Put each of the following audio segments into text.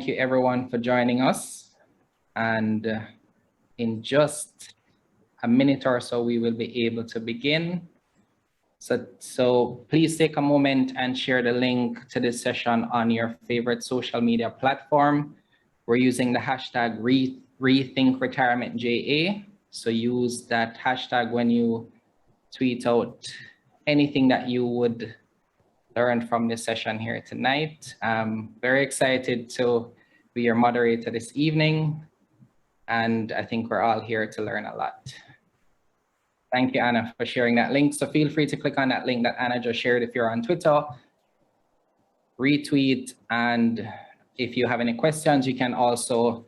thank you everyone for joining us. And in just a minute or so, we will be able to begin. So please take a moment and share the link to this session on your favorite social media platform. We're using the hashtag RethinkRetirementJA. So use that hashtag when you tweet out anything that you would learn from this session here tonight. I'm very excited to be your moderator this evening, and I think we're all here to learn a lot. Thank you, Anna, for sharing that link. So feel free to click on that link that Anna just shared if you're on Twitter, retweet, and if you have any questions, you can also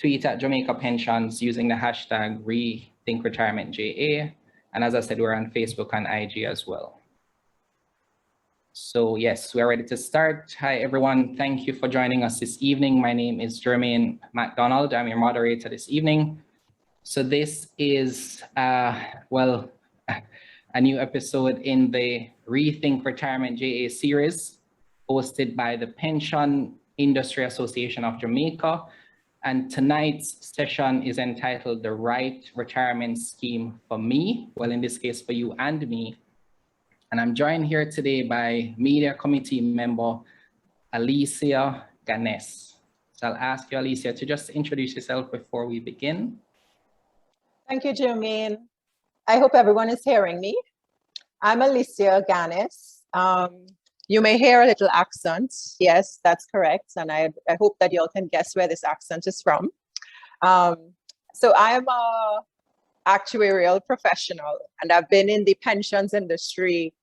tweet at Jamaica Pensions using the hashtag RethinkRetirementJA. And as I said, we're on Facebook and IG as well. So yes, we're ready to start. Hi, everyone. Thank you for joining us this evening. My name is Jermaine MacDonald. I'm your moderator this evening. So this is, a new episode in the Rethink Retirement JA series hosted by the Pension Industry Association of Jamaica. And tonight's session is entitled The Right Retirement Scheme for Me. Well, in this case, for you and me. And I'm joined here today by Media Committee member, Alicia Ganes. So I'll ask you, Alicia, to just introduce yourself before we begin. Thank you, Jermaine. I hope everyone is hearing me. I'm Alicia Ganes. You may hear a little accent. Yes, that's correct. And I hope that you all can guess where this accent is from. So I'm a actuarial professional, and I've been in the pensions industry.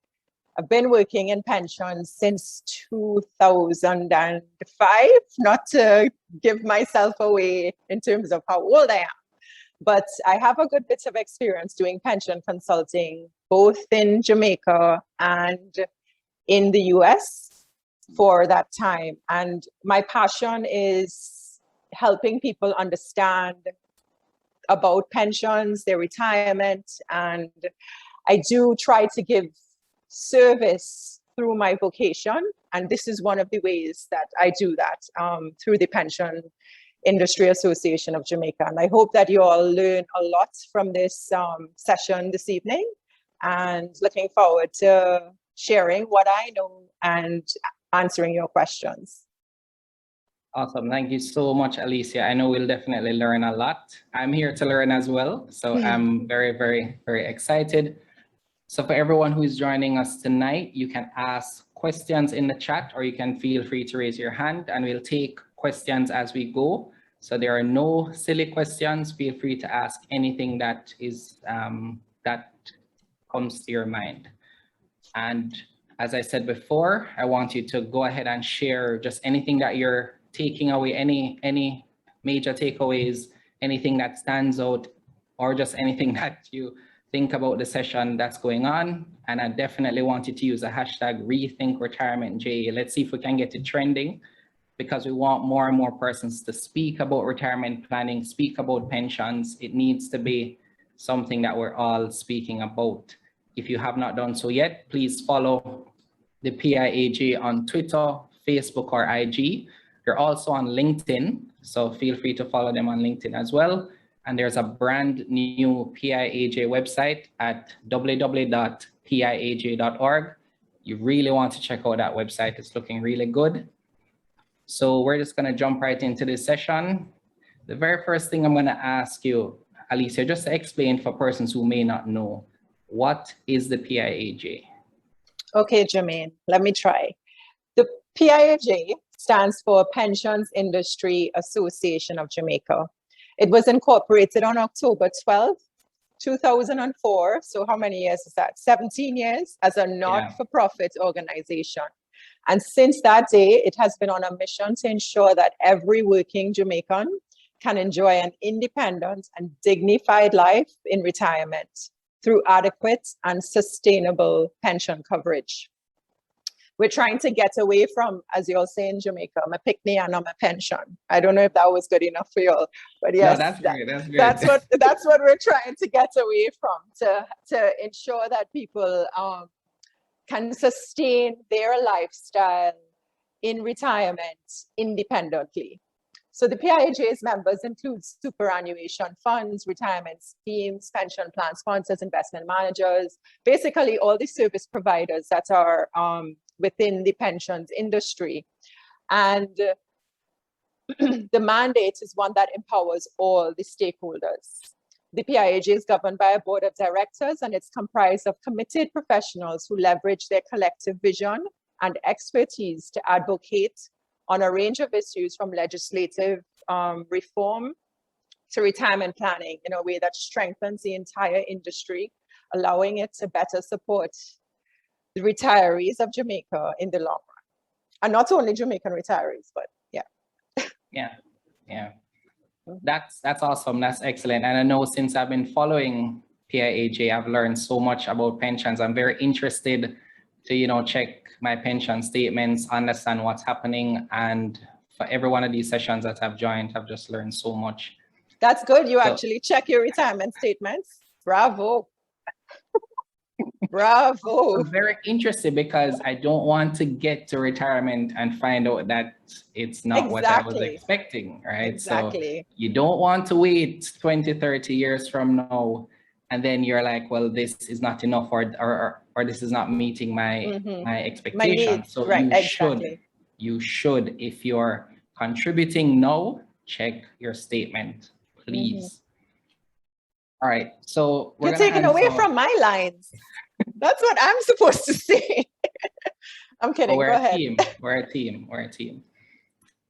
I've been working in pensions since 2005, not to give myself away in terms of how old I am, but I have a good bit of experience doing pension consulting, both in Jamaica and in the US for that time. And my passion is helping people understand about pensions, their retirement, and I do try to give service through my vocation, and this is one of the ways that I do that through the Pension Industry Association of Jamaica. And I hope that you all learn a lot from this session this evening, and looking forward to sharing what I know and answering your questions. Awesome. Thank you so much, Alicia. I know we'll definitely learn a lot. I'm here to learn as well. So I'm very, very, very excited. So for everyone who is joining us tonight, you can ask questions in the chat, or you can feel free to raise your hand, and we'll take questions as we go. So there are no silly questions. Feel free to ask anything that is that comes to your mind. And as I said before, I want you to go ahead and share just anything that you're taking away, any major takeaways, anything that stands out, or just anything that you think about the session that's going on. And I definitely want you to use the hashtag RethinkRetirementJA. Let's see if we can get it trending, because we want more and more persons to speak about retirement planning, speak about pensions. It needs to be something that we're all speaking about. If you have not done so yet, please follow the PIAJ on Twitter, Facebook, or IG. They're also on LinkedIn, so feel free to follow them on LinkedIn as well. And there's a brand new PIAJ website at www.piaj.org. You really want to check out that website. It's looking really good. So we're just going to jump right into this session. The very first thing I'm going to ask you, Alicia, just to explain for persons who may not know, what is the PIAJ? Okay, Jermaine, let me try. The PIAJ stands for Pensions Industry Association of Jamaica. It was incorporated on October 12th, 2004. So how many years is that? 17 years as a not-for-profit organization. And since that day, it has been on a mission to ensure that every working Jamaican can enjoy an independent and dignified life in retirement through adequate and sustainable pension coverage. We're trying to get away from, as you all say in Jamaica, I'm a pick-me and I'm a pension. I don't know if that was good enough for you all, but yes, no, that's great. That's great. That's what we're trying to get away from, to ensure that people can sustain their lifestyle in retirement independently. So the PIAJ's members include superannuation funds, retirement schemes, pension plan sponsors, investment managers, basically all the service providers that are within the pensions industry. And the mandate is one that empowers all the stakeholders. The PIAJ is governed by a board of directors, and it's comprised of committed professionals who leverage their collective vision and expertise to advocate on a range of issues, from legislative reform to retirement planning, in a way that strengthens the entire industry, allowing it to better support the retirees of Jamaica in the long run. And not only Jamaican retirees, but yeah. That's awesome. That's excellent. And I know since I've been following PIAJ, I've learned so much about pensions. I'm very interested to, check my pension statements, understand what's happening. And for every one of these sessions that I've joined, I've just learned so much. That's good. You actually check your retirement statements. Bravo. Bravo. I'm very interested because I don't want to get to retirement and find out that it's not what I was expecting, right? Exactly. So you don't want to wait 20, 30 years from now, and then you're like, well, this is not enough, or this is not meeting my expectations. So you should, if you're contributing now, check your statement, please. All right, so you're taking away from my lines. That's what I'm supposed to say. I'm kidding. We're Go ahead. We're a team.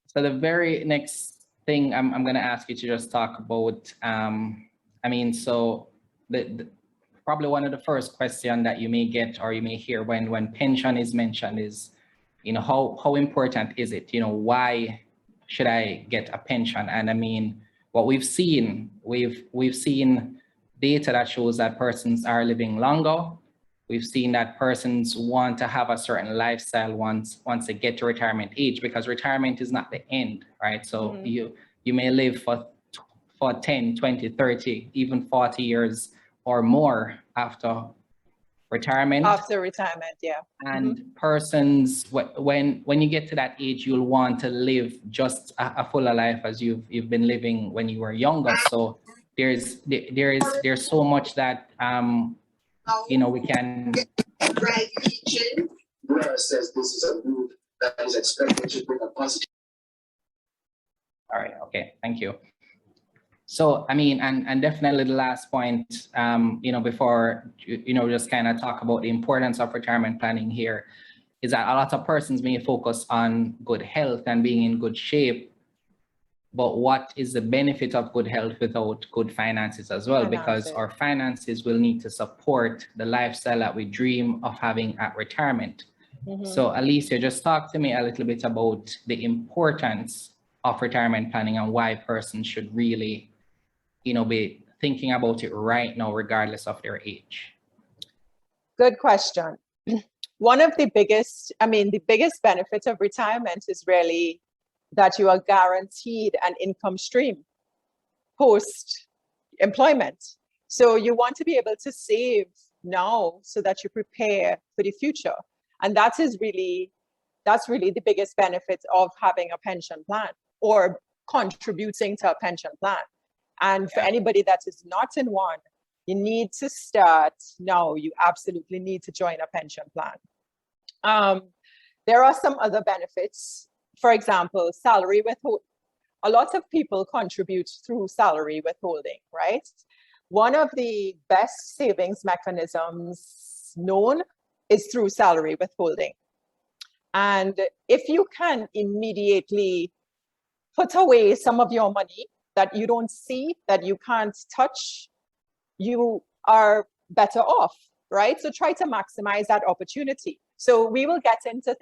So the very next thing I'm going to ask you to just talk about, so the probably one of the first questions that you may get or you may hear when pension is mentioned is, how important is it? Why should I get a pension? And what we've seen data that shows that persons are living longer. We've seen that persons want to have a certain lifestyle once they get to retirement age, because retirement is not the end, right? So you may live for 10, 20, 30, even 40 years or more after retirement. After retirement, yeah. And persons, when you get to that age, you'll want to live just a fuller life as you've been living when you were younger. So there's so much that we can. Says this is a move that is expected to bring a positive. All right. Okay. Thank you. So, and definitely the last point, before, just kind of talk about the importance of retirement planning here, is that a lot of persons may focus on good health and being in good shape, but what is the benefit of good health without good finances as well? Because our finances will need to support the lifestyle that we dream of having at retirement. So Alicia, just talk to me a little bit about the importance of retirement planning and why persons should really be thinking about it right now, regardless of their age. Good question. One of the biggest benefit of retirement is really that you are guaranteed an income stream post employment. So you want to be able to save now so that you prepare for the future. And that's really the biggest benefit of having a pension plan or contributing to a pension plan. And for anybody that is not in one, you need to start now. You absolutely need to join a pension plan. There are some other benefits. For example, salary withholding. A lot of people contribute through salary withholding, right? One of the best savings mechanisms known is through salary withholding. And if you can immediately put away some of your money that you don't see, that you can't touch, you are better off, right? So try to maximize that opportunity. So we will get into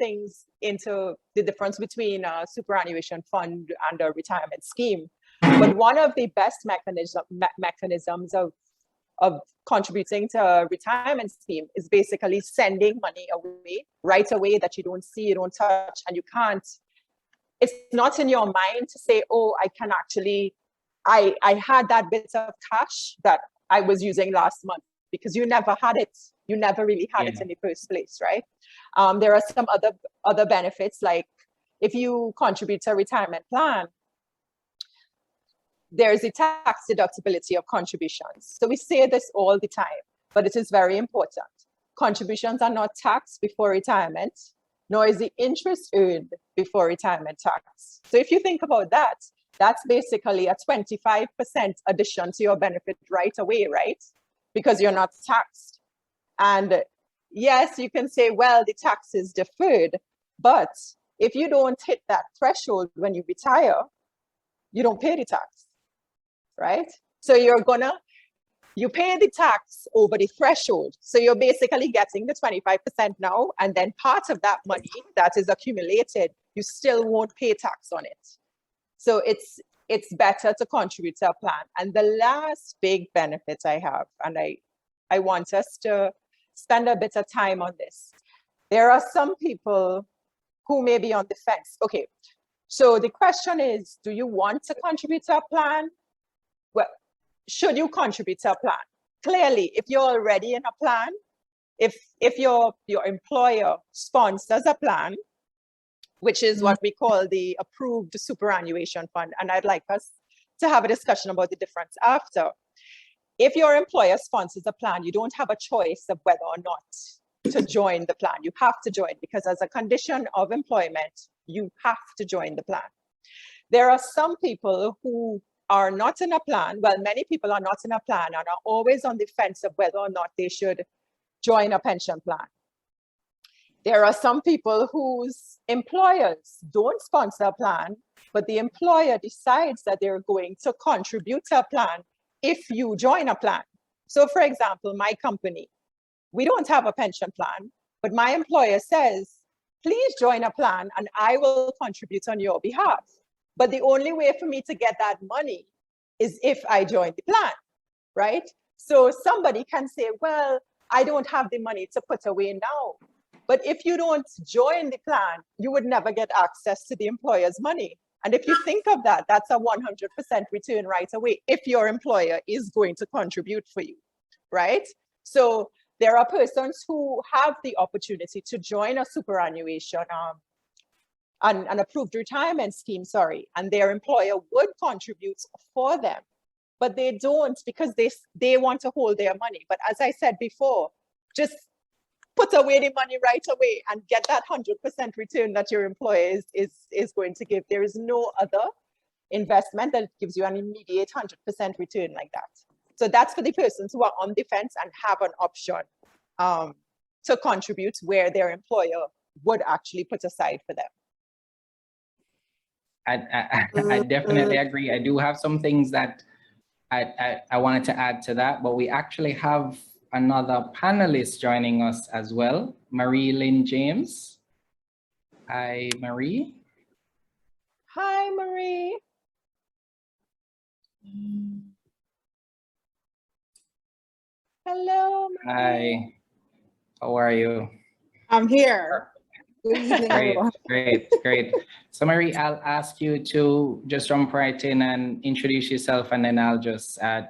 the difference between a superannuation fund and a retirement scheme. But one of the best mechanisms of contributing to a retirement scheme is basically sending money away right away that you don't see, you don't touch, and you can't. It's not in your mind to say, oh, I can actually, I had that bit of cash that I was using last month, because you never had it. You never really had it in the first place, right? There are some other benefits, like if you contribute to a retirement plan, there's the tax deductibility of contributions. So we say this all the time, but it is very important. Contributions are not taxed before retirement, nor is the interest earned before retirement taxed. So if you think about that, that's basically a 25% addition to your benefit right away, right? Because you're not taxed. And yes, you can say, well, the tax is deferred, but if you don't hit that threshold when you retire, you don't pay the tax, right? So you pay the tax over the threshold. So you're basically getting the 25% now, and then part of that money that is accumulated, you still won't pay tax on it. So it's better to contribute to a plan. And the last big benefit I have, and I want us to spend a bit of time on this. There are some people who may be on the fence. Okay, so the question is, do you want to contribute to a plan? Well, should you contribute to a plan? Clearly, if you're already in a plan, if your employer sponsors a plan, which is what we call the approved superannuation fund, and I'd like us to have a discussion about the difference after. If your employer sponsors a plan, you don't have a choice of whether or not to join the plan. You have to join, because as a condition of employment, you have to join the plan. There are some people who are not in a plan. Well, many people are not in a plan and are always on the fence of whether or not they should join a pension plan. There are some people whose employers don't sponsor a plan, but the employer decides that they're going to contribute to a plan if you join a plan. So for example, my company, we don't have a pension plan, but my employer says, please join a plan and I will contribute on your behalf. But the only way for me to get that money is if I join the plan, right? So somebody can say, well, I don't have the money to put away now. But if you don't join the plan, you would never get access to the employer's money. And if you think of that, that's a 100% return right away if your employer is going to contribute for you, right? So there are persons who have the opportunity to join a superannuation, an approved retirement scheme, and their employer would contribute for them, but they don't because they want to hold their money. But as I said before, just put away the money right away and get that 100% return that your employer is going to give. There is no other investment that gives you an immediate 100% return like that. So that's for the persons who are on the fence and have an option to contribute where their employer would actually put aside for them. I definitely agree. I do have some things that I wanted to add to that, but we actually have another panelist joining us as well, Marie Lynn James. Hi, Marie. Hi, Marie. Hello, Marie. Hi, how are you? I'm here. Good evening, Great, everyone. great. So Marie, I'll ask you to just jump right in and introduce yourself, and then I'll just add,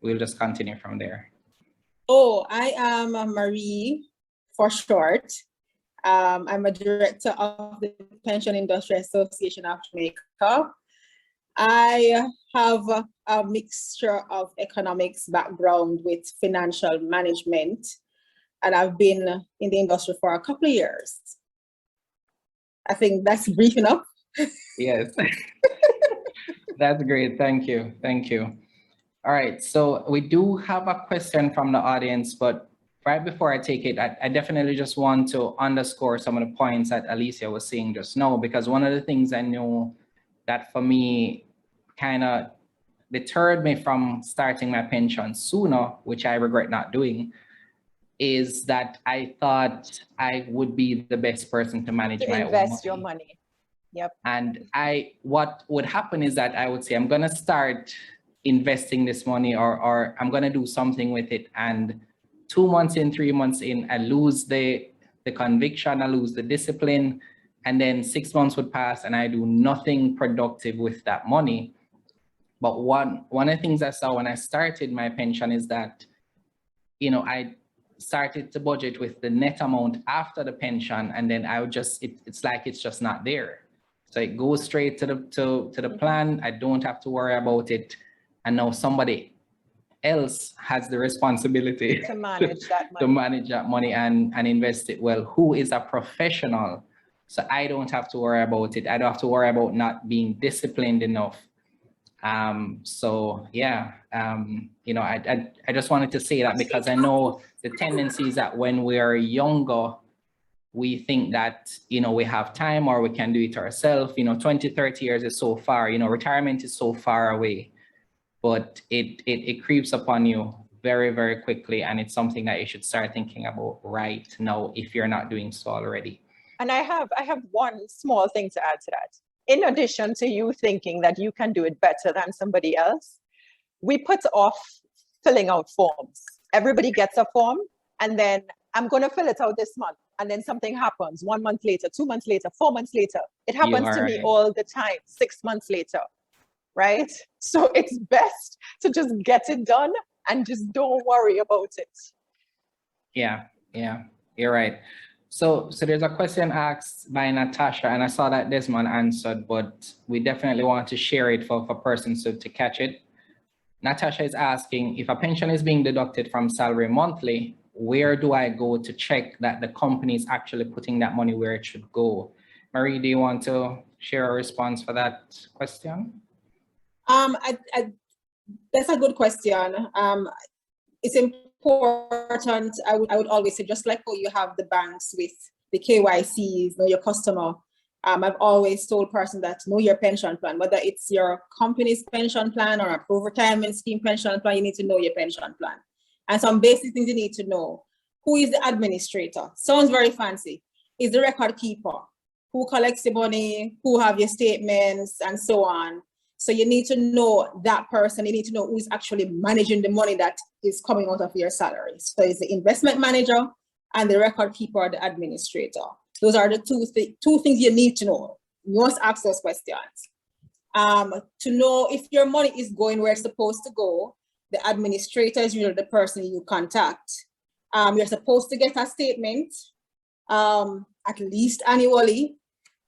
we'll just continue from there. Oh, I am Marie for short. I'm a director of the Pension Industry Association of Jamaica. I have a mixture of economics background with financial management, and I've been in the industry for a couple of years. I think that's brief enough. Yes, that's great. Thank you. Thank you. All right, so we do have a question from the audience, but right before I take it, I definitely just want to underscore some of the points that Alicia was saying just now, because one of the things I know that for me kind of deterred me from starting my pension sooner, which I regret not doing, is that I thought I would be the best person to manage my own invest money. your money. Yep. And what would happen is that I would say, I'm gonna start investing this money, or I'm gonna do something with it. And 2 months in, 3 months in, I lose the conviction, I lose the discipline. And then 6 months would pass and I do nothing productive with that money. But one of the things I saw when I started my pension is that, you know, I started to budget with the net amount after the pension, and then I would just, it's like it's just not there. So it goes straight to the plan. I don't have to worry about it. And now somebody else has the responsibility To manage that to money. manage that money and invest it well, who is a professional. So I don't have to worry about it. I don't have to worry about not being disciplined enough. So yeah, you know, I just wanted to say that because I know the tendency is that when we are younger, we think that, you know, we have time or we can do it ourselves. You know, 20, 30 years is so far, you know, retirement is so far away, but it creeps upon you very, very quickly. And it's something that you should start thinking about right now if you're not doing so already. And I have one small thing to add to that. In addition to you thinking that you can do it better than somebody else, we put off filling out forms. Everybody gets a form and then I'm going to fill it out this month. And then something happens 1 month later, 2 months later, 4 months later. It happens to me right. all the time, 6 months later, right? So it's best to just get it done and just don't worry about it. Yeah, you're right. So there's a question asked by Natasha, and I saw that Desmond answered, but we definitely want to share it for persons to catch it. Natasha is asking, if a pension is being deducted from salary monthly, where do I go to check that the company is actually putting that money where it should go? Marie, do you want to share a response for that question? That's a good question. It's important. I would always say, just like how you have the banks with the KYCs, know your customer. I've always told person that know your pension plan, whether it's your company's pension plan or approved retirement scheme pension plan, you need to know your pension plan. And some basic things you need to know. Who is the administrator? Sounds very fancy. Is the record keeper? Who collects the money? Who have your statements and so on? So you need to know that person. You need to know who is actually managing the money that is coming out of your salary. So it's the investment manager and the record keeper or the administrator. Those are the two things you need to know. You must ask those questions. To know if your money is going where it's supposed to go, the administrator is usually the person you contact. You're supposed to get a statement, at least annually,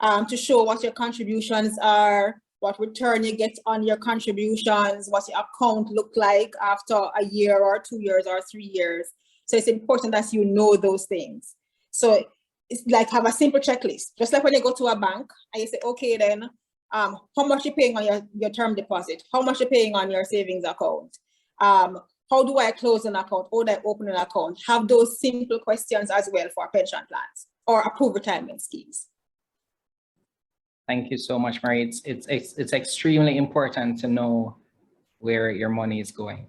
to show what your contributions are, what return you get on your contributions, what your account look like after a year or 2 years or 3 years. So it's important that you know those things. So it's like have a simple checklist, just like when you go to a bank and you say, okay, then how much you're paying on your term deposit? How much you're paying on your savings account? How do I close an account? How do I open an account? Have those simple questions as well for pension plans or approved retirement schemes. Thank you so much, Marie. It's extremely important to know where your money is going.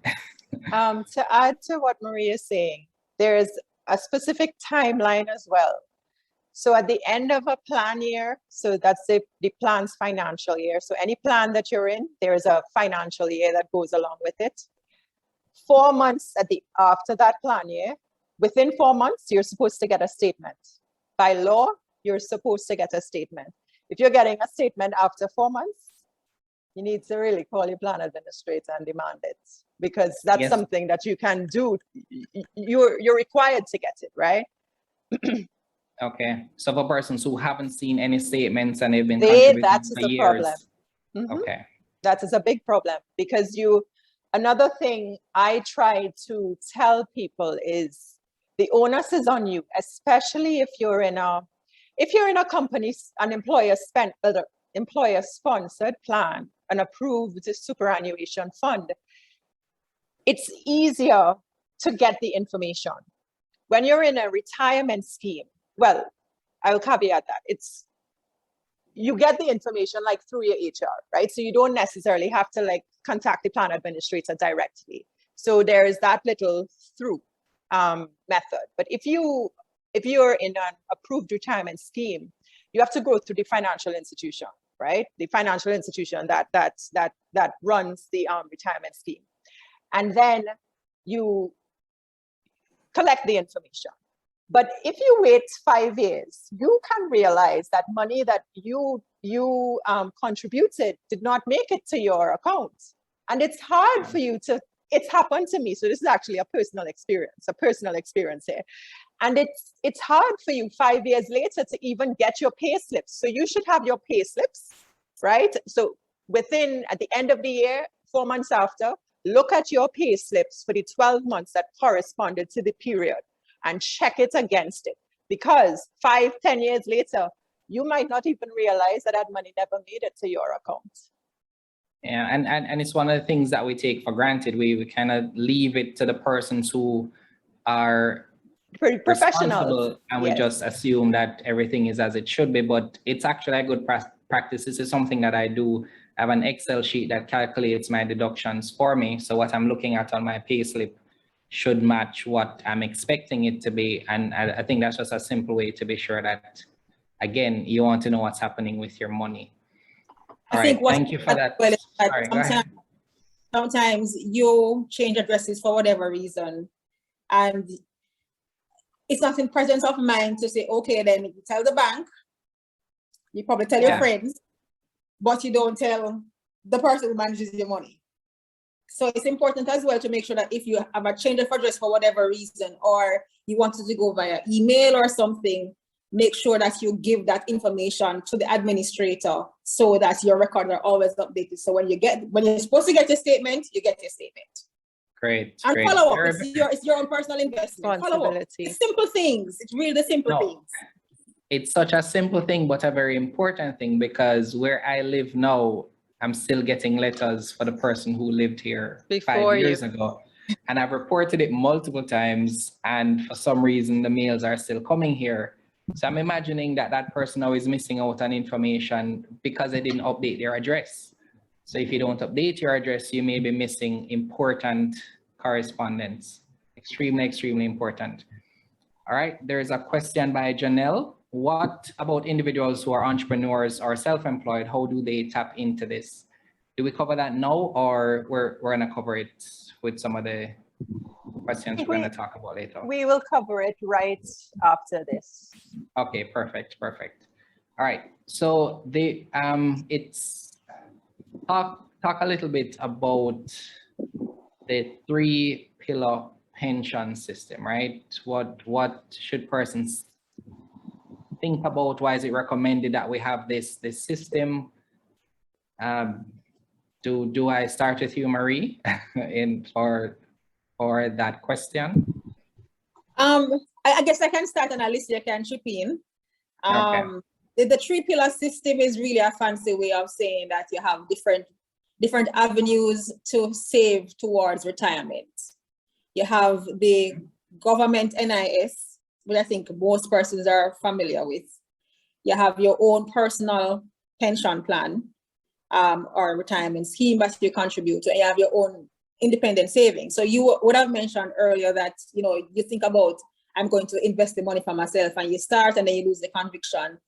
To add to what Marie is saying, there's a specific timeline as well. So at the end of a plan year, so that's the plan's financial year. So any plan that you're in, there's a financial year that goes along with it. 4 months after that plan year, within 4 months, you're supposed to get a statement. By law, you're supposed to get a statement. If you're getting a statement after 4 months, you need to really call your plan administrator and demand it, because that's something that you can do. You're required to get it, right? Okay. So for persons who haven't seen any statements and they've been contributing that is for a years. problem. Okay. That is a big problem, because another thing I try to tell people is the onus is on you, especially if you're in a company, an employer-sponsored plan, an approved superannuation fund. It's easier to get the information. When you're in a retirement scheme, well, I'll caveat that. You get the information like through your HR, right? So you don't necessarily have to like contact the plan administrator directly. So there's that little through method. But if you're in an approved retirement scheme, you have to go through the financial institution, right? The financial institution that runs the retirement scheme. And then you collect the information. But if you wait 5 years, you can realize that money that you contributed did not make it to your account. And it's hard for you to it's happened to me. So this is actually a personal experience here. And it's hard for you 5 years later to even get your pay slips. So you should have your pay slips, right? So at the end of the year, 4 months after, look at your pay slips for the 12 months that corresponded to the period and check it against it. Because 5, 10 years later, you might not even realize that money never made it to your account. Yeah, and it's one of the things that we take for granted. We kind of leave it to the persons who are Professionals. and we Yes. just assume that everything is as it should be, but it's actually a good practice. This is something that I do. I have an Excel sheet that calculates my deductions for me. So what I'm looking at on my payslip should match what I'm expecting it to be. And I think that's just a simple way to be sure that, again, you want to know what's happening with your money. All right, thank you for that. Sorry, go ahead. Sometimes you change addresses for whatever reason, and it's not in presence of mind to say, okay, then you tell the bank, you probably tell your friends, but you don't tell the person who manages your money. So it's important as well to make sure that if you have a change of address for whatever reason, or you wanted to go via email or something, make sure that you give that information to the administrator so that your records are always updated. So when you're supposed to get your statement, you get your statement. Great. And great. follow up. It's your own personal investment. Follow up. It's simple things. It's really the simple things. It's such a simple thing, but a very important thing, because where I live now, I'm still getting letters for the person who lived here 5 years ago. And I've reported it multiple times, and for some reason, the mails are still coming here. So I'm imagining that that person now is missing out on information because they didn't update their address. So if you don't update your address, you may be missing important correspondence. Extremely, extremely important. All right, there's a question by Janelle. What about individuals who are entrepreneurs or self-employed? How do they tap into this? Do we cover that now, or we're gonna cover it with some of the questions we're gonna talk about later? We will cover it right after this. Okay, perfect. All right, so it's talk a little bit about the 3-pillar pension system, right? What should persons think about? Why is it recommended that we have this system? Do I start with you, Marie, for that question? I guess I can start, and Alicia can chip in. Okay. The 3-pillar system is really a fancy way of saying that you have different avenues to save towards retirement. You have the government NIS, which I think most persons are familiar with. You have your own personal pension plan or retirement scheme that you contribute to, and you have your own independent savings. So you would have mentioned earlier that, you think about, I'm going to invest the money for myself, and you start and then you lose the conviction.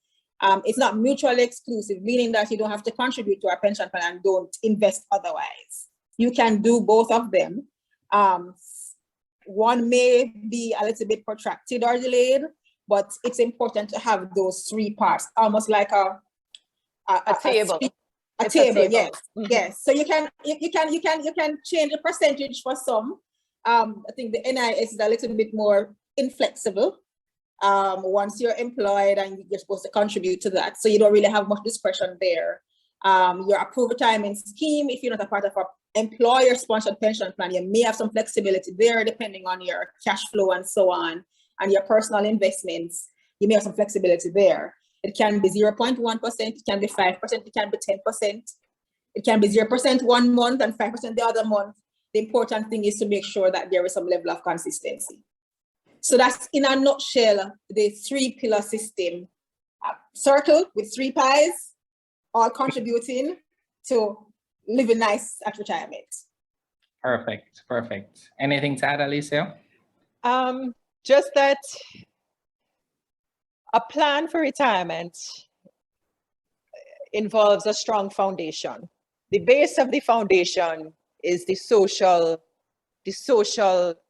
It's not mutually exclusive, meaning that you don't have to contribute to a pension plan and don't invest otherwise. You can do both of them. One may be a little bit protracted or delayed, but it's important to have those 3 parts, almost like a table. A table, yes. Mm-hmm. Yes. So you can change the percentage for some. I think the NIS is a little bit more inflexible. Once you're employed and you're supposed to contribute to that, so you don't really have much discretion there. Your approved retirement scheme, if you're not a part of an employer-sponsored pension plan, you may have some flexibility there depending on your cash flow and so on, and your personal investments. You may have some flexibility there. It can be 0.1%, it can be 5%, it can be 10%. It can be 0% one month and 5% the other month. The important thing is to make sure that there is some level of consistency. So that's, in a nutshell, the 3-pillar system. Circle with 3 pies, all contributing to living nice at retirement. Perfect. Anything to add, Alicia? Just that a plan for retirement involves a strong foundation. The base of the foundation is the social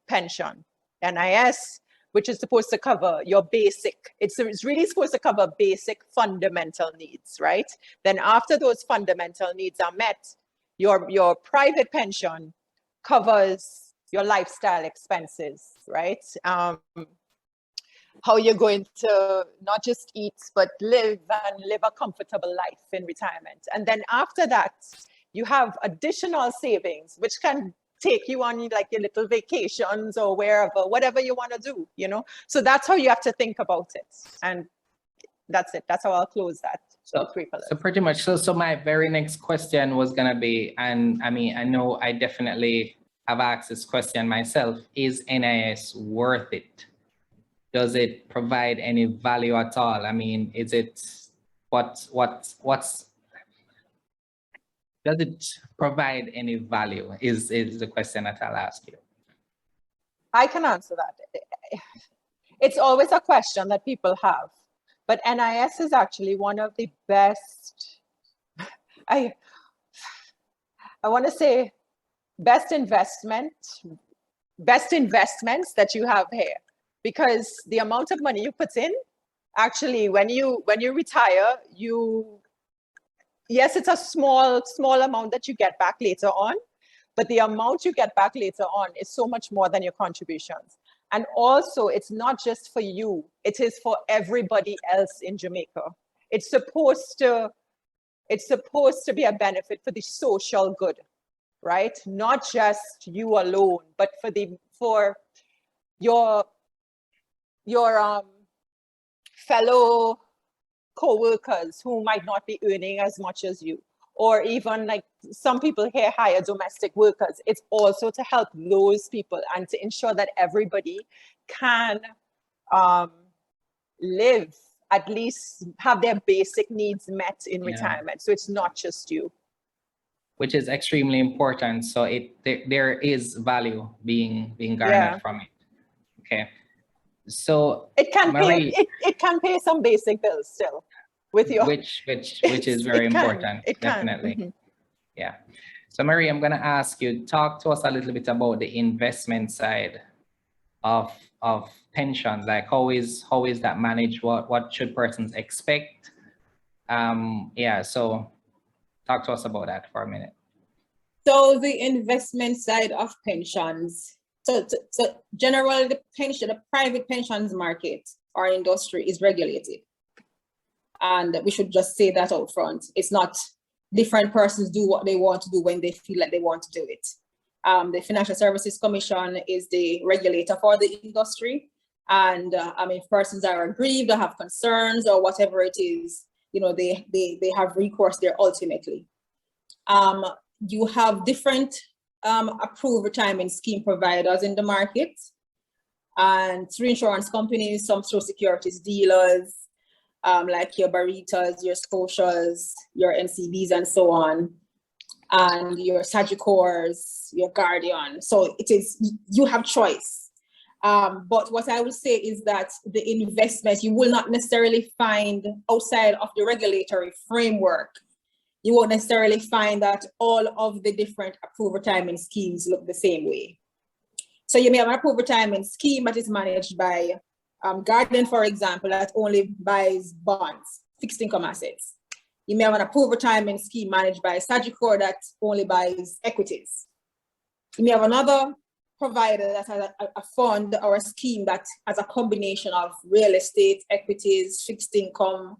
pension, NIS, which is supposed to cover your basic, it's really supposed to cover basic fundamental needs, right? Then after those fundamental needs are met, your private pension covers your lifestyle expenses, right? How you're going to not just eat, but live a comfortable life in retirement. And then after that, you have additional savings, which can take you on like your little vacations or wherever, whatever you want to do, you know? So that's how you have to think about it. And that's it. That's how I'll close that. So, so pretty much, so my very next question was gonna be, and I mean, I know I definitely have asked this question myself, is NIS worth it? Does it provide any value at all? I mean, is it, does it provide any value is the question that I'll ask you. I can answer that. It's always a question that people have, but NIS is actually one of the best, I want to say best investments that you have here, because the amount of money you put in, actually, when you retire, yes, it's a small amount that you get back later on, but the amount you get back later on is so much more than your contributions. And also, it's not just for you, it is for everybody else in Jamaica. It's supposed to be a benefit for the social good, right? Not just you alone, but for your fellow co-workers who might not be earning as much as you, or even like some people here hire domestic workers. It's also to help those people and to ensure that everybody can live, at least have their basic needs met in retirement. So it's not just you. Which is extremely important. So there is value being garnered from it. Okay. So it can pay some basic bills still with your which is very important. Definitely. Mm-hmm. Yeah. So Marie, I'm gonna ask you, talk to us a little bit about the investment side of pensions. Like how is that managed? What should persons expect? Yeah, so talk to us about that for a minute. So the investment side of pensions. So generally, the private pensions market or industry is regulated. And we should just say that out front. It's not different persons do what they want to do when they feel like they want to do it. The Financial Services Commission is the regulator for the industry. And if persons are aggrieved or have concerns or whatever it is, they have recourse there ultimately. You have different approved retirement scheme providers in the market, and through insurance companies, some through securities dealers, like your Baritas, your Scotias, your NCBs, and so on, and your Sagicors, your Guardian. So you have choice. But what I would say is that the investments you will not necessarily find outside of the regulatory framework. You won't necessarily find that all of the different approved retirement schemes look the same way. So you may have an approved retirement scheme that is managed by Guardian, for example, that only buys bonds, fixed income assets. You may have an approved retirement scheme managed by Sagicor that only buys equities. You may have another provider that has a fund or a scheme that has a combination of real estate, equities, fixed income,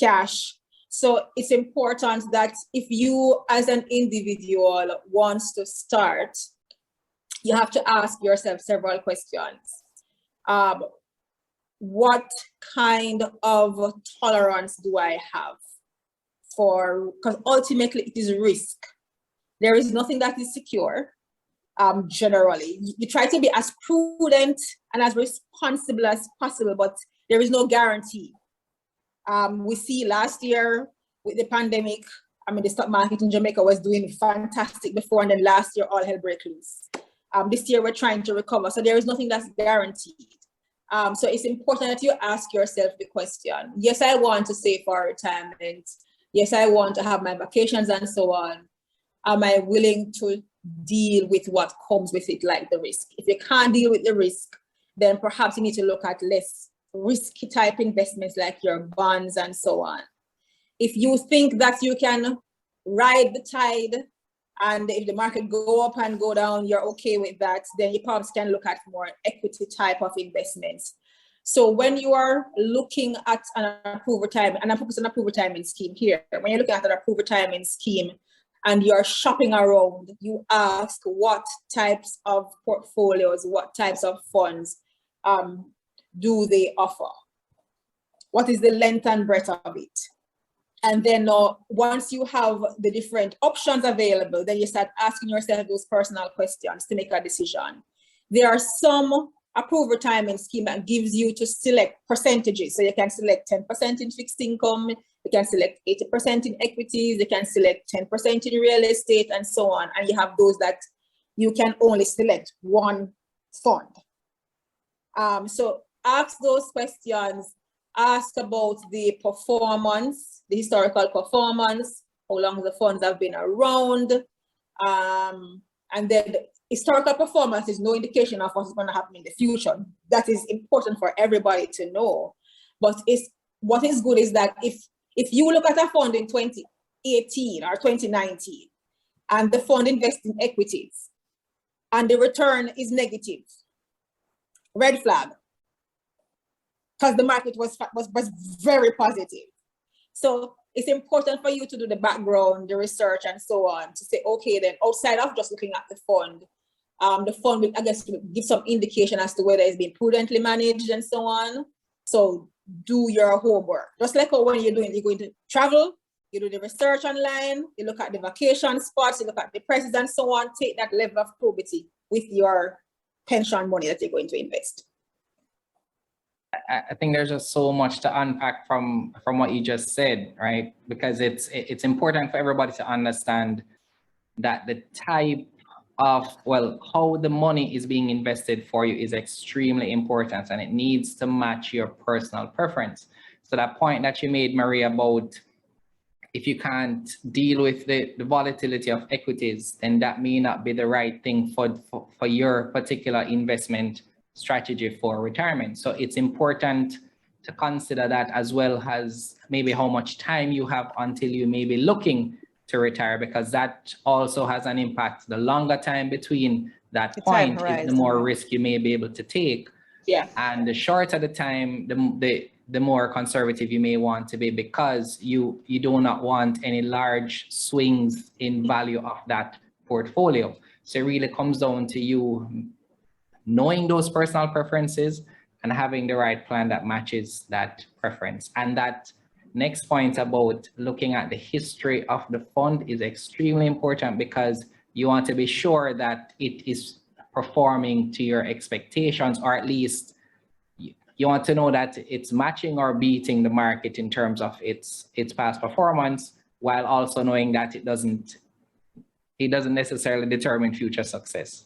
cash. So it's important that if you as an individual wants to start, you have to ask yourself several questions. What kind of tolerance do I have because ultimately it is risk. There is nothing that is secure. Generally, you try to be as prudent and as responsible as possible, but there is no guarantee. We see last year with the pandemic, the stock market in Jamaica was doing fantastic before, and then last year all hell broke loose. This year we're trying to recover, so there is nothing that's guaranteed. So it's important that you ask yourself the question, yes, I want to save for retirement. Yes, I want to have my vacations and so on. Am I willing to deal with what comes with it, like the risk? If you can't deal with the risk, then perhaps you need to look at less risky type investments like your bonds and so on. If you think that you can ride the tide And if the market go up and go down, you're okay with that, then you perhaps can look at more equity type of investments. So when you are looking at an approved retirement, and I'm focused on approved retirement scheme here, when you're looking at an approved retirement scheme and you're shopping around, you ask what types of portfolios, what types of funds do they offer? What is the length and breadth of it? And then once you have the different options available, then you start asking yourself those personal questions to make a decision. There are some approved retirement scheme that gives you to select percentages. So you can select 10% in fixed income, you can select 80% in equities, you can select 10% in real estate, and so on. And you have those that you can only select one fund. So ask those questions. Ask about the performance, the historical performance, how long the funds have been around. And then the historical performance is no indication of what's going to happen in the future. That is important for everybody to know. But what is good is that if you look at a fund in 2018 or 2019, and the fund invests in equities, and the return is negative, red flag, because the market was very positive. So it's important for you to do the background, the research, and so on, to say, okay, then outside of just looking at the fund will, I guess, give some indication as to whether it's been prudently managed and so on. So do your homework. Just like when you're going to travel, you do the research online, you look at the vacation spots, you look at the prices and so on, take that level of probity with your pension money that you're going to invest. I think there's just so much to unpack from what you just said, right? Because it's important for everybody to understand that the type of, well, how the money is being invested for you is extremely important, and it needs to match your personal preference. So that point that you made, Maria, about if you can't deal with the volatility of equities, then that may not be the right thing for your particular investment strategy for retirement. So it's important to consider that, as well as maybe how much time you have until you may be looking to retire, because that also has an impact. The longer time between that point is the more risk you may be able to take. Yeah. And the shorter the time, the more conservative you may want to be, because you do not want any large swings in value of that portfolio. So it really comes down to you knowing those personal preferences and having the right plan that matches that preference. And that next point about looking at the history of the fund is extremely important, because you want to be sure that it is performing to your expectations, or at least you want to know that it's matching or beating the market in terms of its past performance, while also knowing that it doesn't necessarily determine future success.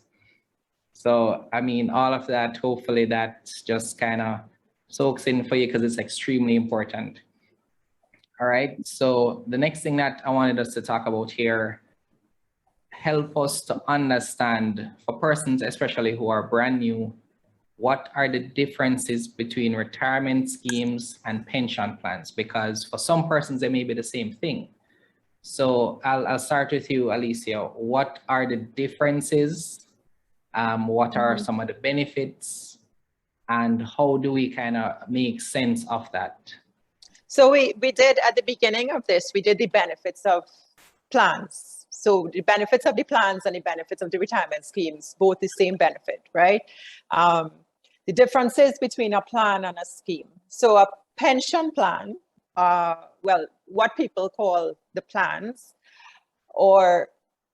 So, I mean, all of that, hopefully that just kind of soaks in for you, because it's extremely important. All right, so the next thing that I wanted us to talk about here, help us to understand, for persons especially who are brand new, what are the differences between retirement schemes and pension plans? Because for some persons, they may be the same thing. So I'll start with you, Alicia. What are the differences? What are some of the benefits? And how do we kind of make sense of that? So we did, at the beginning of this, we did the benefits of plans. So the benefits of the plans and the benefits of the retirement schemes, both the same benefit, right? The differences between a plan and a scheme. So a pension plan, well, what people call the plans, or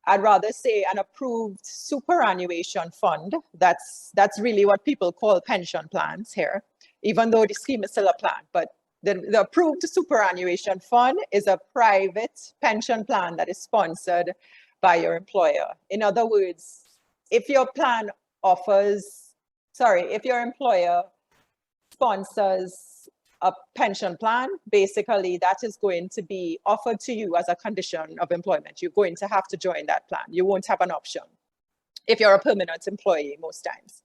I'd rather say an approved superannuation fund. That's really what people call pension plans here, even though the scheme is still a plan. But the approved superannuation fund is a private pension plan that is sponsored by your employer. In other words, if your employer sponsors a pension plan, basically that is going to be offered to you as a condition of employment. You're going to have to join that plan. You won't have an option if you're a permanent employee most times.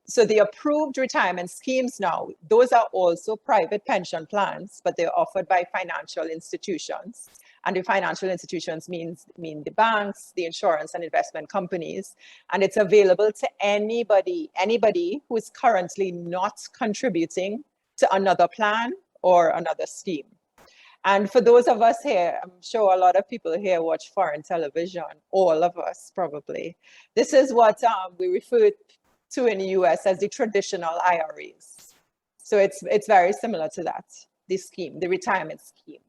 So the approved retirement schemes now, those are also private pension plans, but they're offered by financial institutions. And the financial institutions mean the banks, the insurance and investment companies. And it's available to anybody who is currently not contributing to another plan or another scheme. And for those of us here, I'm sure a lot of people here watch foreign television, all of us probably. This is what we refer to in the US as the traditional IRAs. So it's very similar to that, this scheme, the retirement scheme.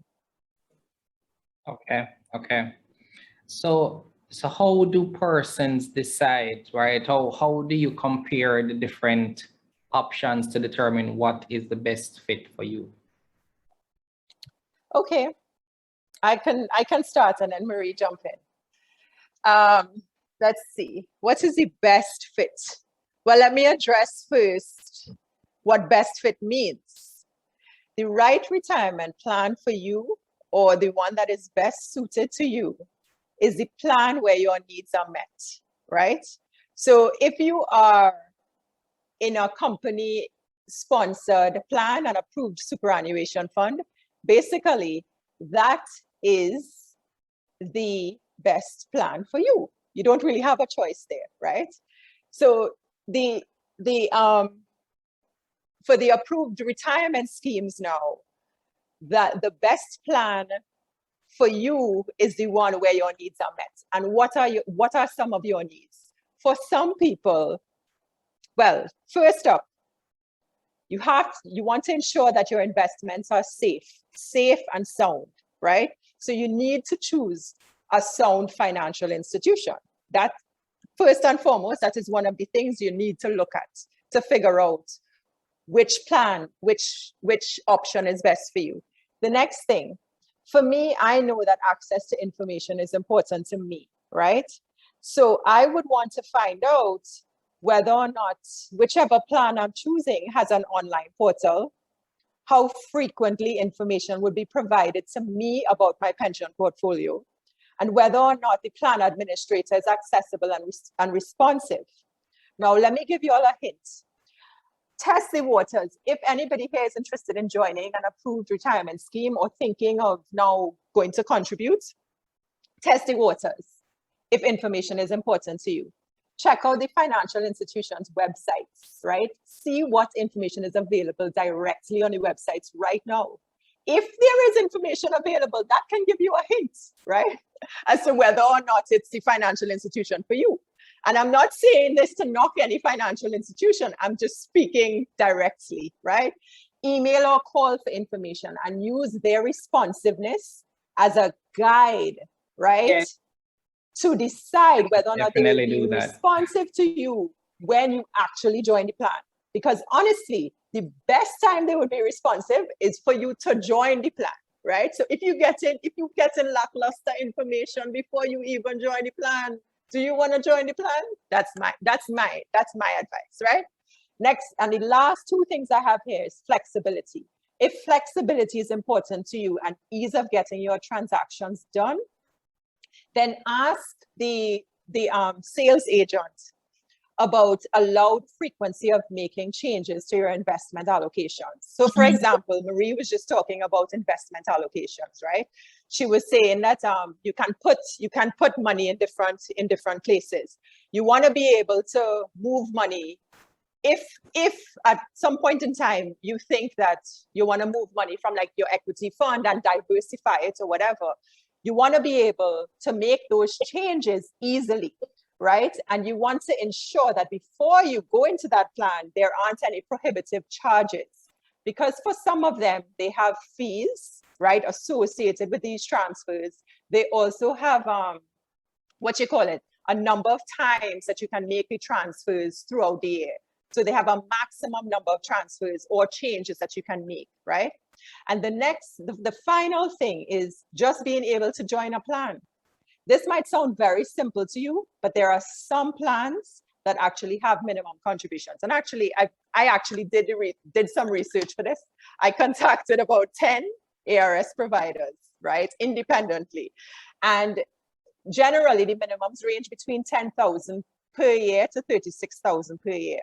Okay. So how do persons decide, right? How do you compare the different options to determine what is the best fit for you? Okay, I can start and then Marie jump in. Let's see, what is the best fit? Well, let me address first what best fit means. The right retirement plan for you, or the one that is best suited to you, is the plan where your needs are met, right? So if you are in a company sponsored plan, an approved superannuation fund, basically that is the best plan for you. You don't really have a choice there, right? So for the approved retirement schemes now, that the best plan for you is the one where your needs are met. And what are some of your needs? For some people, well, first up, you want to ensure that your investments are safe and sound, right? So you need to choose a sound financial institution. That, first and foremost, that is one of the things you need to look at to figure out which plan, which option is best for you. The next thing, for me, I know that access to information is important to me, right? So I would want to find out whether or not whichever plan I'm choosing has an online portal, how frequently information would be provided to me about my pension portfolio, and whether or not the plan administrator is accessible and responsive. Now, let me give you all a hint. Test the waters. If anybody here is interested in joining an approved retirement scheme or thinking of now going to contribute, test the waters if information is important to you. Check out the financial institution's websites, right? See what information is available directly on the websites right now. If there is information available, that can give you a hint, right? As to whether or not it's the financial institution for you. And I'm not saying this to knock any financial institution. I'm just speaking directly, right? Email or call for information and use their responsiveness as a guide, right? Yes. To decide whether or not they will Definitely be do that. responsive to you when you actually join the plan. Because honestly, the best time they would be responsive is for you to join the plan, right? So if you get in lackluster information before you even join the plan, do you want to join the plan? That's my advice, right? Next, and the last two things I have here is flexibility. If flexibility is important to you and ease of getting your transactions done, then ask the sales agent about allowed frequency of making changes to your investment allocations. So for example, Marie was just talking about investment allocations, right? She was saying that you can put money in different places. You want to be able to move money if at some point in time you think that you want to move money from like your equity fund and diversify it or whatever. You want to be able to make those changes easily, right? And you want to ensure that before you go into that plan, there aren't any prohibitive charges. Because for some of them, they have fees, right, associated with these transfers. They also have, a number of times that you can make the transfers throughout the year. So they have a maximum number of transfers or changes that you can make, right? And the final thing is just being able to join a plan. This might sound very simple to you, but there are some plans that actually have minimum contributions. And actually, I actually did some research for this. I contacted about 10 ARS providers, right, independently. And generally, the minimums range between 10,000 per year to 36,000 per year.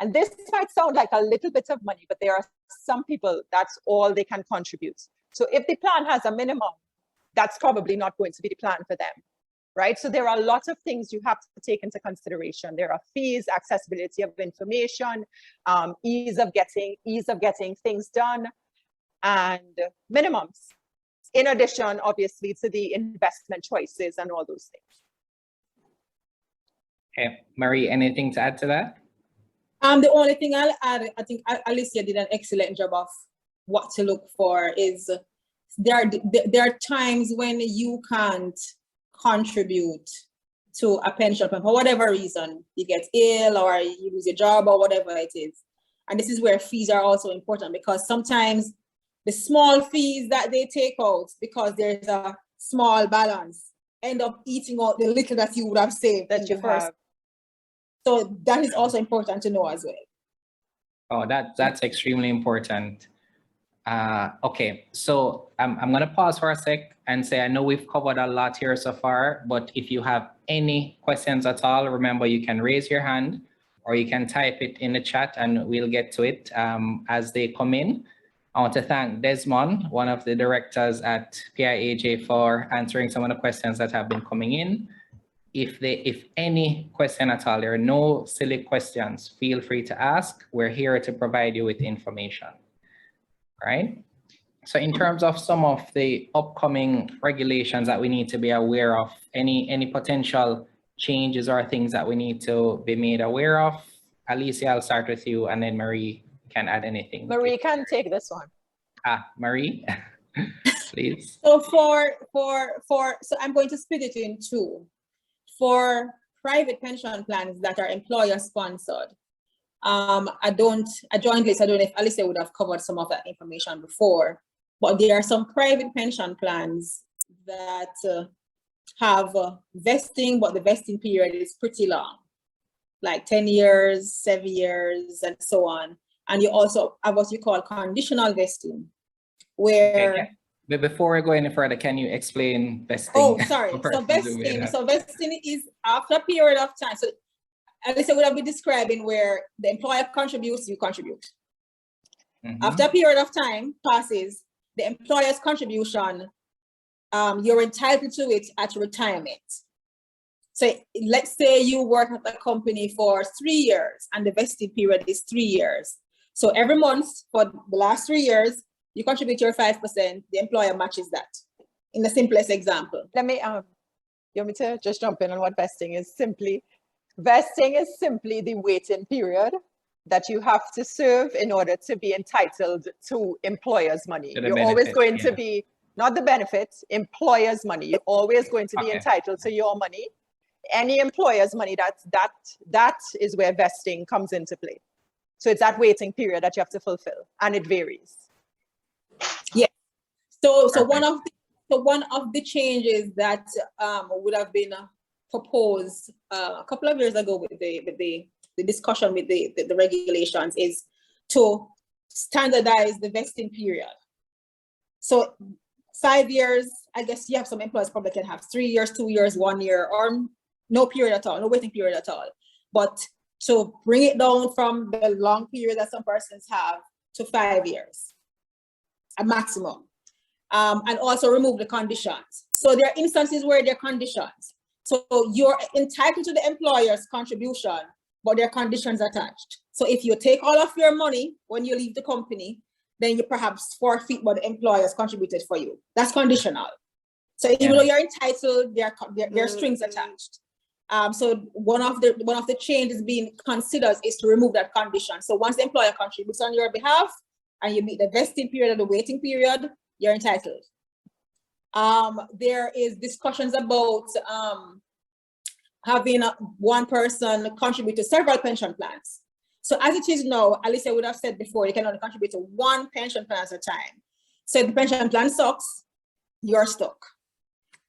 And this might sound like a little bit of money, but there are some people that's all they can contribute. So if the plan has a minimum, that's probably not going to be the plan for them, right? So there are a lot of things you have to take into consideration. There are fees, accessibility of information, ease of getting things done, and minimums. In addition, obviously, to the investment choices and all those things. Okay, Marie, anything to add to that? The only thing I'll add, I think Alicia did an excellent job of what to look for, is there are times when you can't contribute to a pension plan for whatever reason. You get ill or you lose your job or whatever it is. And this is where fees are also important, because sometimes the small fees that they take out because there's a small balance end up eating out the little that you would have saved That you have. So that is also important to know as well. Oh, that's extremely important. Okay, so I'm gonna pause for a sec and say, I know we've covered a lot here so far, but if you have any questions at all, remember you can raise your hand or you can type it in the chat and we'll get to it as they come in. I want to thank Desmond, one of the directors at PIAJ, for answering some of the questions that have been coming in. If any question at all, there are no silly questions, feel free to ask. We're here to provide you with information, right? So in terms of some of the upcoming regulations that we need to be aware of, any potential changes or things that we need to be made aware of? Alicia, I'll start with you, and then Marie can add anything. Marie can take this one. Marie, please. So so I'm going to split it in two. For private pension plans that are employer sponsored, I don't know if Alicia would have covered some of that information before, but there are some private pension plans that have vesting, but the vesting period is pretty long, like 10 years, 7 years, and so on. And you also have what you call conditional vesting, where... Okay. But before we go any further, can you explain vesting? Oh, sorry. So vesting is after a period of time. So Alicia would have been describing where the employer contributes, you contribute. Mm-hmm. After a period of time passes, the employer's contribution, you're entitled to it at retirement. So let's say you work at the company for 3 years and the vesting period is 3 years. So every month for the last 3 years, you contribute your 5%, the employer matches that, in the simplest example. Let me, you want me to just jump in on what vesting is? Vesting is simply the waiting period that you have to serve in order to be entitled to employer's money. You're always going to be, not the benefits, employer's money. You're always going to be entitled to your money. Any employer's money, that is where vesting comes into play. So it's that waiting period that you have to fulfill, and it varies. Yeah. So one of the changes that would have been proposed a couple of years ago with the discussion with the regulations is to standardize the vesting period. So 5 years, I guess you have some employers probably can have 3 years, 2 years, 1 year, or no period at all, no waiting period at all. But to bring it down from the long period that some persons have to 5 years. A maximum, and also remove the conditions. So there are instances where there are conditions. So you're entitled to the employer's contribution, but there are conditions attached. So if you take all of your money when you leave the company, then you perhaps forfeit what the employer's contributed for you. That's conditional. So even though you're entitled, there are strings attached. So one of the changes being considered is to remove that condition. So once the employer contributes on your behalf, and you meet the vesting period or the waiting period, you're entitled. There is discussions about having one person contribute to several pension plans. So as it is now, Alicia would have said before, you can only contribute to one pension plan at a time. So if the pension plan sucks, you're stuck.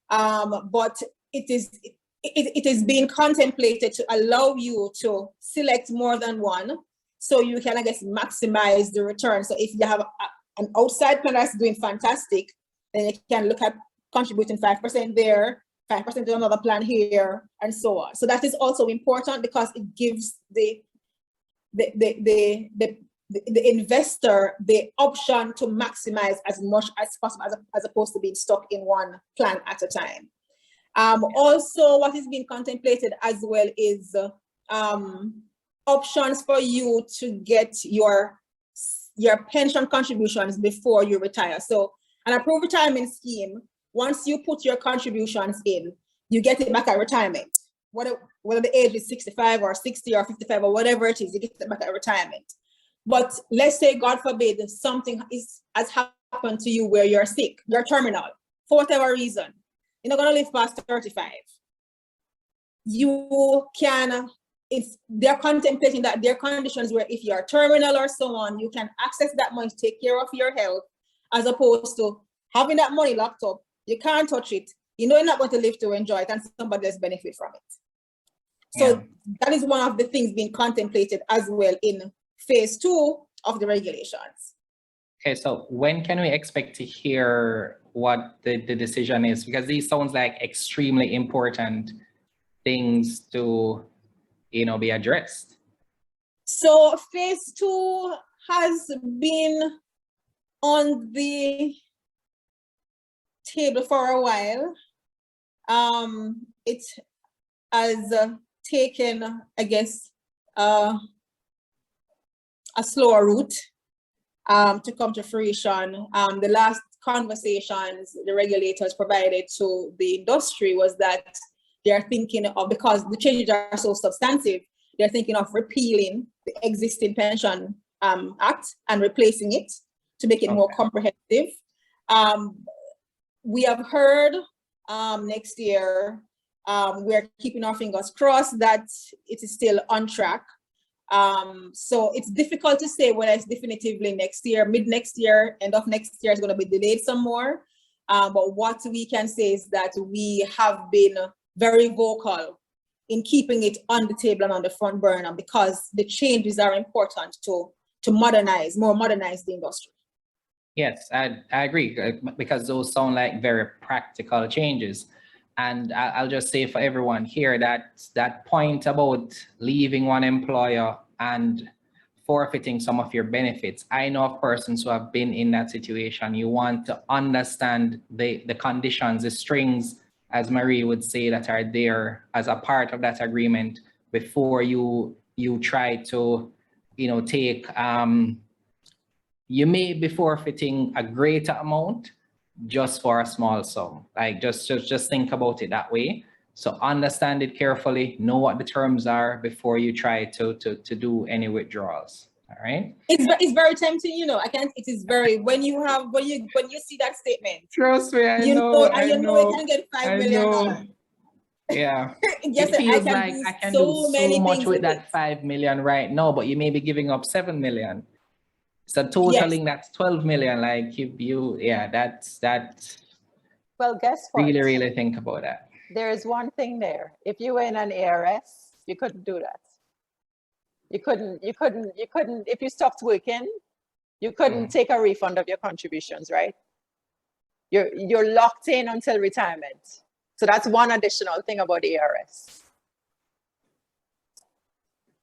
But it is being contemplated to allow you to select more than one, so you can, I guess, maximize the return. So if you have an outside plan that's doing fantastic, then you can look at contributing 5% there, 5% to another plan here, and so on. So that is also important because it gives the the investor the option to maximize as much as possible, as opposed to being stuck in one plan at a time. Also, what is being contemplated as well is options for you to get your pension contributions before you retire. So an approved retirement scheme, once you put your contributions in, you get it back at retirement. Whether the age is 65 or 60 or 55 or whatever it is, you get it back at retirement. But let's say, God forbid, something has happened to you where you're sick, you're terminal, for whatever reason. You're not going to live past 35. You can, they're contemplating that there are conditions where if you're terminal or so on, you can access that money to take care of your health, as opposed to having that money locked up. You can't touch it. You know you're not going to live to enjoy it, and somebody else benefit from it. So that is one of the things being contemplated as well in phase 2 of the regulations. Okay, so when can we expect to hear what the decision is? Because these sounds like extremely important things to, be addressed. So phase 2 has been on the table for a while. It has taken, I guess, a slower route to come to fruition. The last conversations the regulators provided to the industry was that they're thinking of, because the changes are so substantive, they're thinking of repealing the existing pension act and replacing it to make it more comprehensive. We have heard next year, we're keeping our fingers crossed that it is still on track. So it's difficult to say whether it's definitively next year, mid next year, end of next year is going to be delayed some more. But what we can say is that we have been very vocal in keeping it on the table and on the front burner, because the changes are important to modernize the industry. Yes, I agree, because those sound like very practical changes. And I'll just say for everyone here that point about leaving one employer and forfeiting some of your benefits. I know of persons who have been in that situation. You want to understand the conditions, the strings, as Marie would say, that are there as a part of that agreement before you try to, take, you may be forfeiting a greater amount just for a small sum. Like just think about it that way. So understand it carefully, know what the terms are before you try to do any withdrawals. All right. It's very tempting, it is very, when you see that statement. Trust me, I know you can get $5 million. Yeah. Yes, it feels like I can do so much with that 5 million right now, but you may be giving up 7 million. So totaling that's 12 million. Like that's. Well, guess what? Really think about that. There is one thing there. If you were in an ARS, you couldn't do that. You couldn't, if you stopped working, you couldn't take a refund of your contributions, right? You're locked in until retirement. So that's one additional thing about ARS.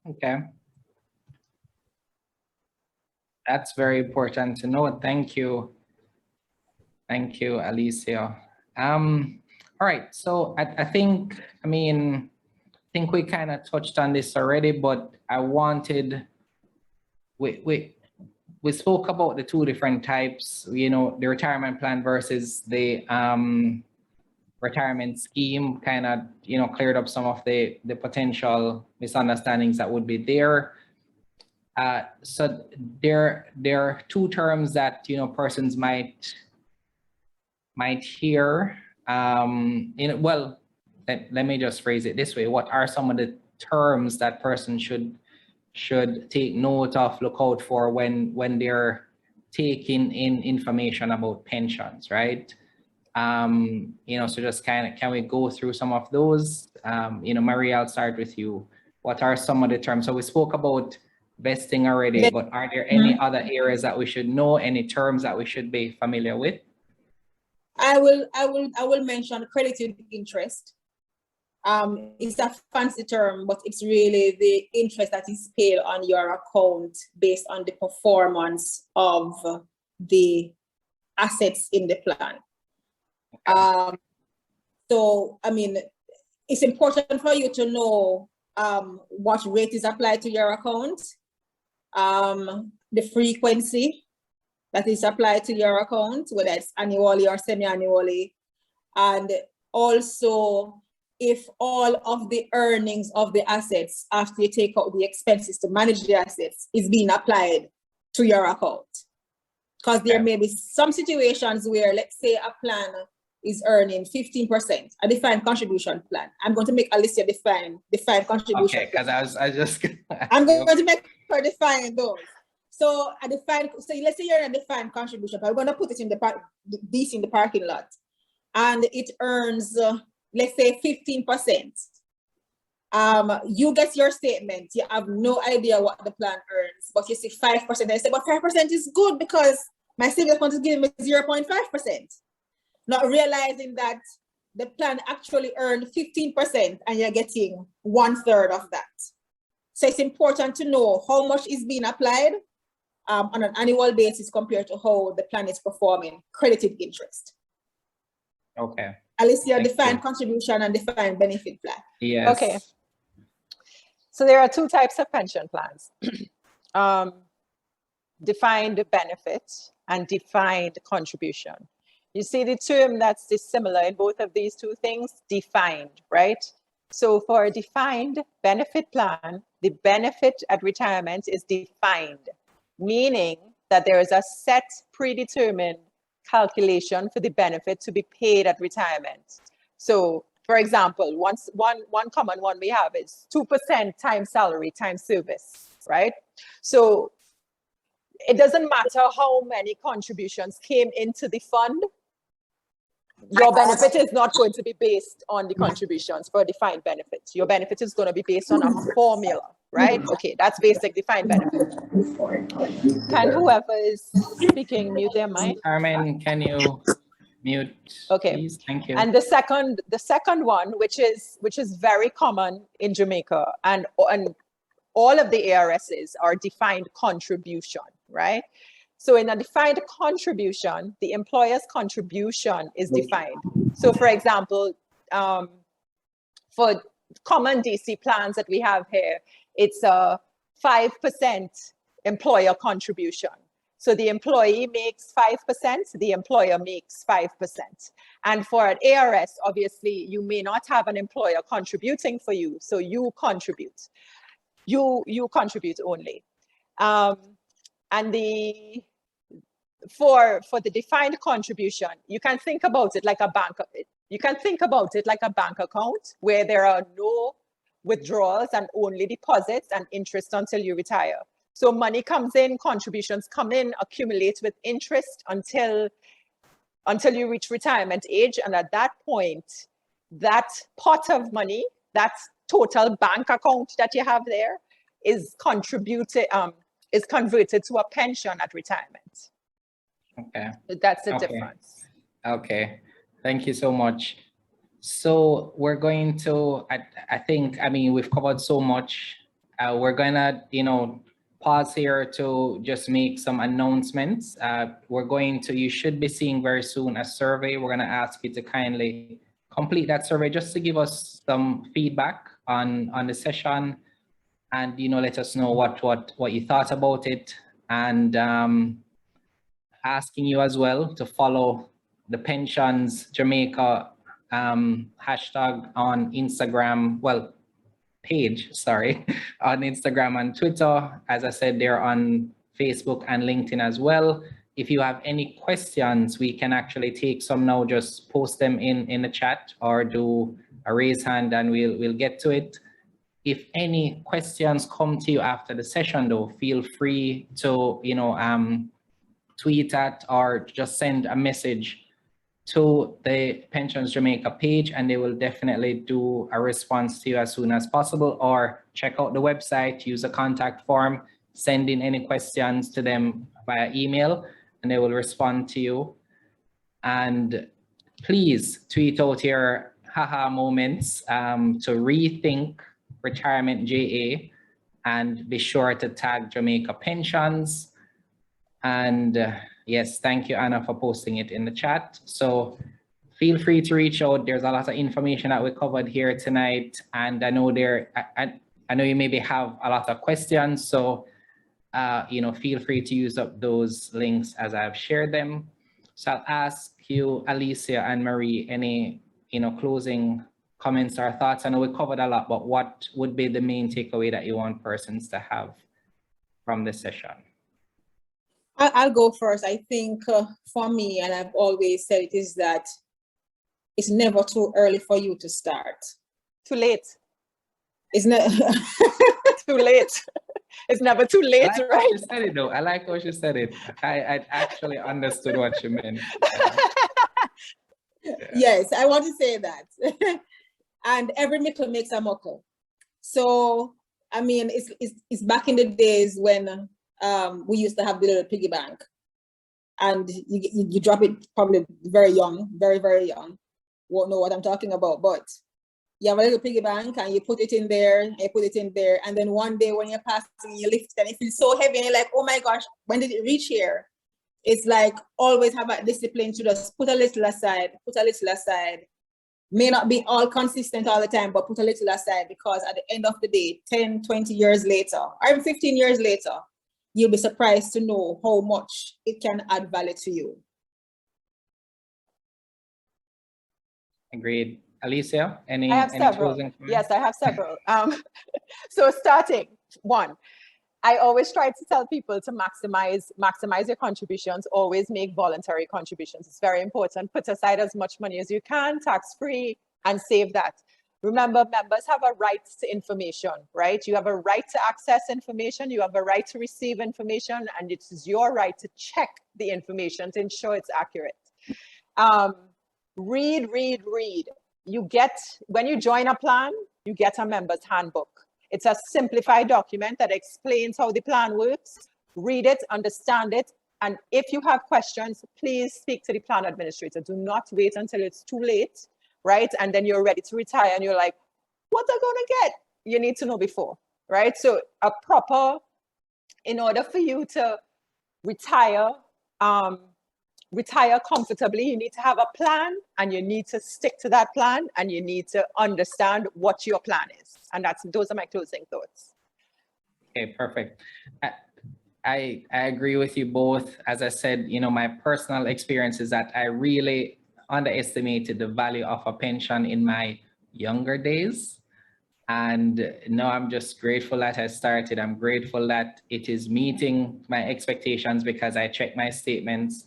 Okay. That's very important to know. Thank you. Thank you, Alicia. All right, so I think we kind of touched on this already, but I wanted, we spoke about the two different types, the retirement plan versus the retirement scheme, kind of, cleared up some of the potential misunderstandings that would be there. So there are two terms that, persons might hear. Well, let me just phrase it this way. What are some of the terms that person should take note of, look out for when they're taking in information about pensions, right? So just can we go through some of those? Maria, I'll start with you. What are some of the terms? So we spoke about vesting already, but are there any other areas that we should know, any terms that we should be familiar with? I will mention credited interest. It's a fancy term, but it's really the interest that is paid on your account based on the performance of the assets in the plan. So, I mean, it's important for you to know what rate is applied to your account, the frequency that is applied to your account, whether it's annually or semi-annually, and also if all of the earnings of the assets after you take out the expenses to manage the assets is being applied to your account. Because there may be some situations where, let's say, a plan is earning 15%, a defined contribution plan. I'm going to make Alicia define contribution. Okay, because I was just I'm going to make her define those. So a defined, so let's say you're in a defined contribution plan. We're going to put it in the parking lot, and it earns, let's say 15%. You get your statement, you have no idea what the plan earns, but you see 5%, and you say, but 5% is good because my savings account is giving me 0.5%. Not realizing that the plan actually earned 15% and you're getting 1/3 of that. So it's important to know how much is being applied on an annual basis compared to how the plan is performing, credited interest. okay. Alicia, defined contribution and defined benefit plan. Yes. Okay. So there are two types of pension plans. Defined benefit and defined contribution. You see the term that's dissimilar in both of these two things, defined, right? So for a defined benefit plan, the benefit at retirement is defined, meaning that there is a set predetermined calculation for the benefit to be paid at retirement. So for example, one common one we have is 2% times salary times service, right? So it doesn't matter how many contributions came into the fund, your benefit is not going to be based on the contributions for a defined benefit. Your benefit is going to be based on a formula, right? Okay, that's basic defined benefit. Can whoever is speaking mute their mic? Carmen, can you mute? Okay. Please? Thank you. And the second one, which is very common in Jamaica, and all of the ARSs are defined contribution, right? So in a defined contribution, the employer's contribution is defined. So for example, for common DC plans that we have here, it's a 5% employer contribution. So the employee makes 5%, the employer makes 5%. And for an ARS, obviously, you may not have an employer contributing for you, so you contribute. You contribute only. And for the defined contribution, you can think about it like a bank. You can think about it like a bank account where there are no withdrawals and only deposits and interest until you retire. So money comes in, contributions come in, accumulate with interest until you reach retirement age. And at that point, that pot of money, that total bank account that you have there is converted to a pension at retirement. Okay. That's the difference. Okay. Thank you so much. So we're going to, I mean, we've covered so much. We're gonna, pause here to just make some announcements. You should be seeing very soon a survey. We're gonna ask you to kindly complete that survey just to give us some feedback on the session, and let us know what you thought about it, and asking you as well to follow the Pensions Jamaica hashtag on Instagram, page, sorry, on Instagram and Twitter. As I said, they're on Facebook and LinkedIn as well. If you have any questions, we can actually take some now, just post them in the chat or do a raise hand and we'll get to it. If any questions come to you after the session though, feel free to, tweet at or just send a message to the Pensions Jamaica page, and they will definitely do a response to you as soon as possible, or check out the website, use a contact form, send in any questions to them via email, and they will respond to you. And please tweet out your haha moments to rethink retirement JA, and be sure to tag Jamaica Pensions. And yes, thank you, Anna, for posting it in the chat. So feel free to reach out. There's a lot of information that we covered here tonight, and I know I know you maybe have a lot of questions, so you know, feel free to use up those links as I've shared them. So I'll ask you, Alicia and Marie, any, you know, closing comments or thoughts? I know we covered a lot, but what would be the main takeaway that you want persons to have from this session? I'll go first. I think for me, and I've always said it, is that it's never too early for you to start. Too late. It's not Too late. It's never too late, I like right? how you said it though. I like how you said it. I actually understood what you meant. Yeah. Yes, I want to say that. And every mickle makes a muckle. So, I mean, it's back in the days when we used to have the little piggy bank, and you drop it probably very young, very, very young. Won't know what I'm talking about, but you have a little piggy bank and you put it in there, and you put it in there, and then one day when you're passing, you lift it and it feels so heavy and you're like, oh my gosh, when did it reach here? It's like always have that discipline to just put a little aside, May not be all consistent all the time, but put a little aside, because at the end of the day, 10, 20 years later, or even 15 years later, you'll be surprised to know how much it can add value to you. Agreed. Alicia, any I have several. closing comments? Yes, I have several. So starting, one, I always try to tell people to maximize your contributions, always make voluntary contributions. It's very important. Put aside as much money as you can, tax-free, and save that. Remember, members have a right to information, right? You have a right to access information, you have a right to receive information, and it is your right to check the information to ensure it's accurate. Read. You get, when you join a plan, you get a member's handbook. It's a simplified document that explains how the plan works. Read it, understand it, and if you have questions, please speak to the plan administrator. Do not wait until it's too late, right? And then you're ready to retire and you're like, what am I gonna get? You need to know before, right? So in order for you to retire comfortably, you need to have a plan, and you need to stick to that plan, and you need to understand what your plan is. And those are my closing thoughts. Okay, perfect. I agree with you both. As I said, you know, my personal experience is that I really underestimated the value of a pension in my younger days. And now I'm just grateful that I started. I'm grateful that it is meeting my expectations, because I check my statements.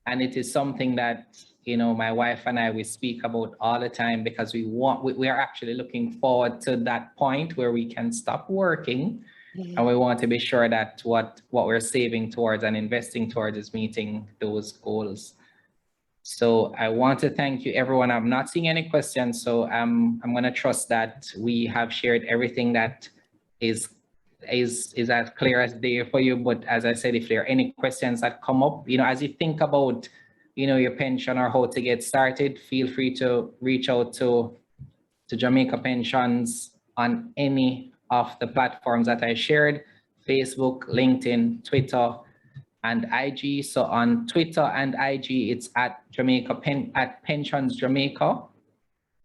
And it is something that, you know, my wife and I, we speak about all the time, because we are actually looking forward to that point where we can stop working. And we want to be sure that what we're saving towards and investing towards is meeting those goals. So I want to thank you, everyone. I'm not seeing any questions, so I'm going to trust that we have shared everything that is as clear as day for you. But as I said, if there are any questions that come up, you know, as you think about, you know, your pension or how to get started, feel free to reach out to Jamaica Pensions on any of the platforms that I shared: Facebook, LinkedIn, Twitter, and IG. So on Twitter and IG, it's at Pensions Jamaica.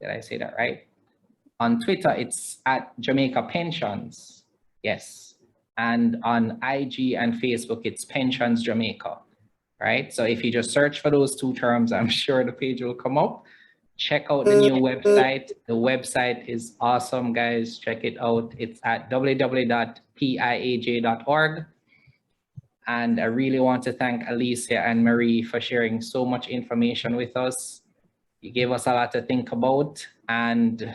Did I say that right? On Twitter, it's at Jamaica Pensions. Yes. And on IG and Facebook, it's Pensions Jamaica, right? So if you just search for those two terms, I'm sure the page will come up. Check out the new website. The website is awesome, guys. Check it out. It's at www.piaj.org. And I really want to thank Alicia and Marie for sharing so much information with us. You gave us a lot to think about, and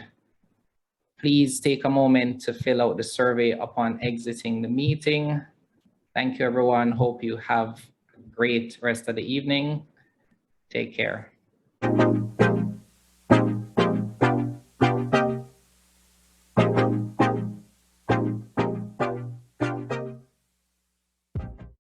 please take a moment to fill out the survey upon exiting the meeting. Thank you, everyone. Hope you have a great rest of the evening. Take care.